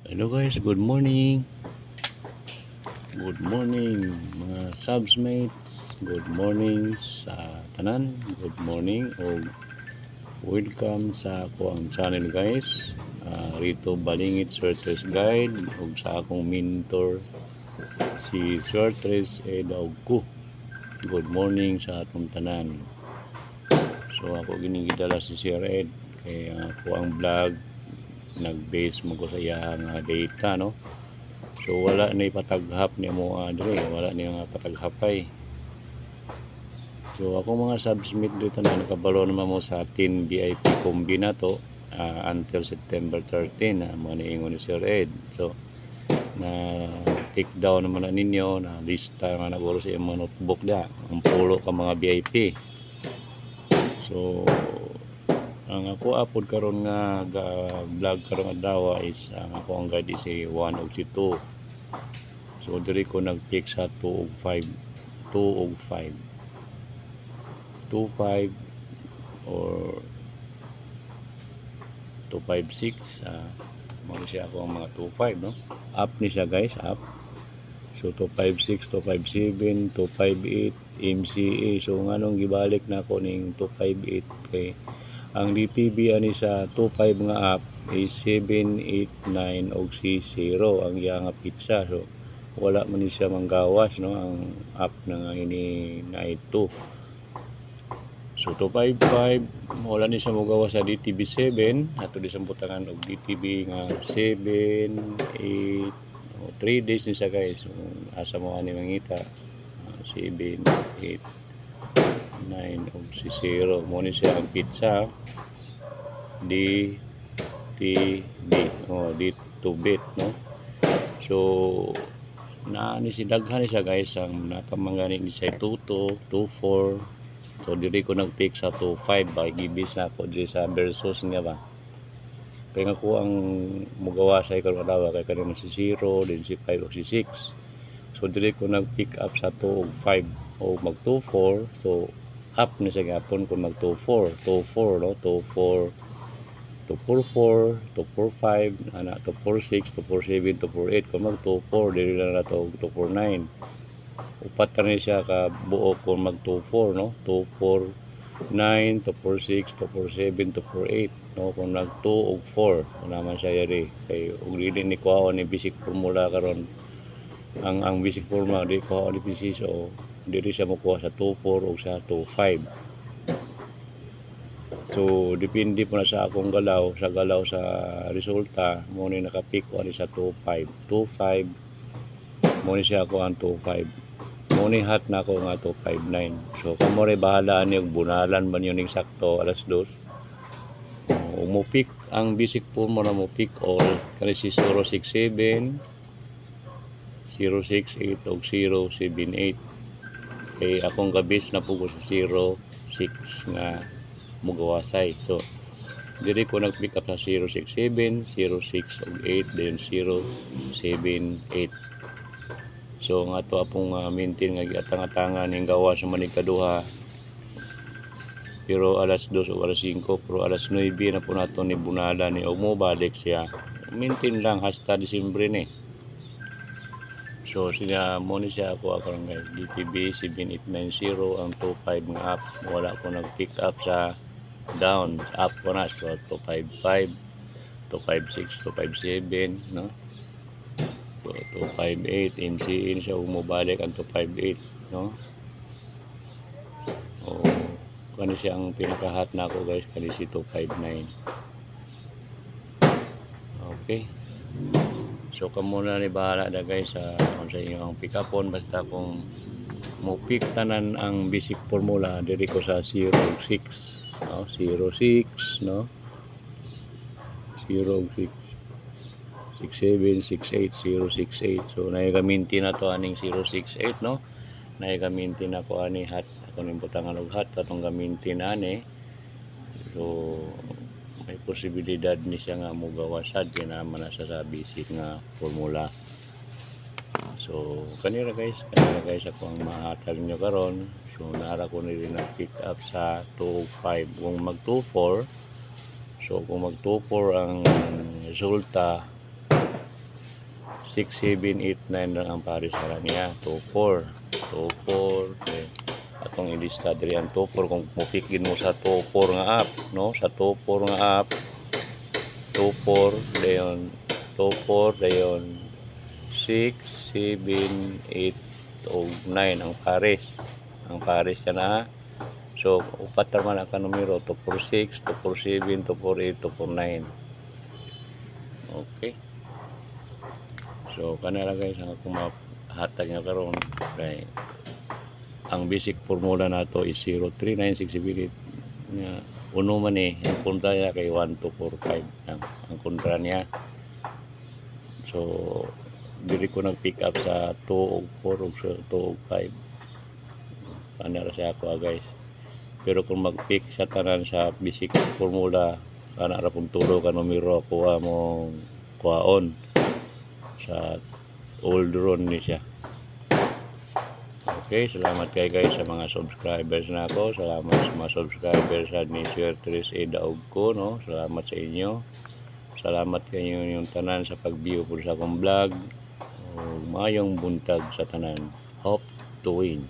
Hello guys, good morning. Good morning mga subsmates. Good morning sa tanan. Good morning o welcome sa akong channel guys. Rito Balingit Swertres Guide ug sa akong mentor si Swertres Edauko. Good morning sa atong tanan. So ako ginigidala si Sir Ed kay ako ang vlog nag-base mo ko sa iyang data no. So wala ni pataghap ni mo adre, wala ni nga pataghapay. So ako mga subsmit dito na nakabalo naman mo sa 10 VIP combi na to until September 13 na mga niingon ni Sir Ed. So na take down naman na ninyo na lista na naguro sa mga notebook da ang pulo ka mga VIP. So ang ako upload karon nga vlog karon adlaw is ang ako ang guide is 1 og 2. So diri ko nag-pick sa 2 og 5 2.5 or 2.56 mo siya ako ang mga 2.5 no. Up ni siya guys, up. So 2.56, 2.57, 2.58 MCA. So nganong gibalik na ako ning 2.58 kay ang DTB ani sa 2.5 nga up is 789 og C0 ang iya nga pizza. So wala man ni siya manggawas no ang up na nga ini na ito. So 255 wala ni siya magawas sa DTB 7 ato di sambutangan og DTB nga 7 8 3 days ni siya guys. So, asa mo ani mangita 7 8 9 og si 0 mo ni siya ang pizza DTB D2 bit no. So na ni si daghan ni siya guys ang napamangani ni siya 22 24. So diri ko nag-pick sa 25 ba gibis na ako diri sa versus nga ba kaya nga ko ang mugawa sa karon adlaw kay kanina si 0 din si 5 o si 6. So diri ko nag-pick up sa 2 og 5 o mag 24. So up ni sa gapon kung mag 24 no 24 244 245 ana 246 247 248 kung mag 24 dili na nato 249 upat ra ni siya ka buo kung mag 24 no 249 246 247 248 no kung nag 2 og 4 naman siya yari kay ug dili ni kuhaon ni basic formula karon ang basic formula di kuhaon ni preciso dili siya makuha sa 24 o sa 25. So depende po na sa akong galaw sa resulta mo ni naka-pick ko ani sa 25 mo ni siya ako ang 25 mo ni hat na ako nga 259. So kamo ray bahala ani og bunalan man yun ning sakto alas 2 mo pick ang basic po mo na mo pick all kani si 067 068 og 078 kay akong gabis na pugo sa 06 nga mugawasay. So diri ko nag-pick up sa 067 06 og 8 then 078. So nga to apong maintain nga giatang-atangan ning gawas sa manig kaduha. Pero alas 2 o alas 5 pero alas 9 na po nato ni bunala ni og mo balik siya. Maintain lang hasta Disyembre ni. So siya mo ni siya ako guys DTB 7890 ang 25 nga up wala ko nag-pick up sa down up ko na so 255 256 257 no 258 MCN siya umubalik ang 258 no o kani siya ang pinakahat na ako guys kani si 259. Okay, so kamo na ni bahala na guys sa inyo ang pick upon basta kung mo pick tanan ang basic formula diri ko sa 06 no 06 no 06 67 68 068. So naigaminti na to aning 068 no naigaminti na ko ani hat ako ning butangan og hat katong gaminti na ani. So may posibilidad ni siya nga mugawasad kay naman na sa basic nga formula. So kanira guys ako ang mahatag nyo karon. So nara ko rin nag-pick up sa 2.5 kung mag 2.4. So kung mag 2.4 ang resulta 6, 7, 8, 9 lang ang pares sa niya. 2, 4. 2, 4. Okay. Atong ilista diri ang 2, 4 kung mupikgin mo sa 2, 4 nga up, no? Sa 2, 4 nga up, 2, 4 dayon 2, 4 dayon 6, 7, 8 o 9 ang pares. Ang pares ka na. So, upat naman ang numero. 2, 4, 6, 2, 4, 7, 2, 4, 8, 2, 4, 9. Okay. So, kanila guys, ang akong mahatag nga karon kay ang basic formula nato is 0, 3, 9, 6, 7, 8. Nga, uno man ang kontra niya kay 1, 2, 4, 5. Ang kontra niya. So, dili ko nag-pick up sa 2 o 4 o 2 o 5. Kanila sa ako guys. Pero kung mag-pick sa tanan sa basic formula, kana ra pong turo ka numero kuha mo kuhaon sa old run ni siya. Okay, salamat kay guys sa mga subscribers na ako. Salamat sa mga subscribers ni Sir Tris A. Daog ko, no? Salamat sa inyo. Salamat kayo yung tanan sa pag-view po sa akong vlog. Mayong buntag sa tanan. Hope to win.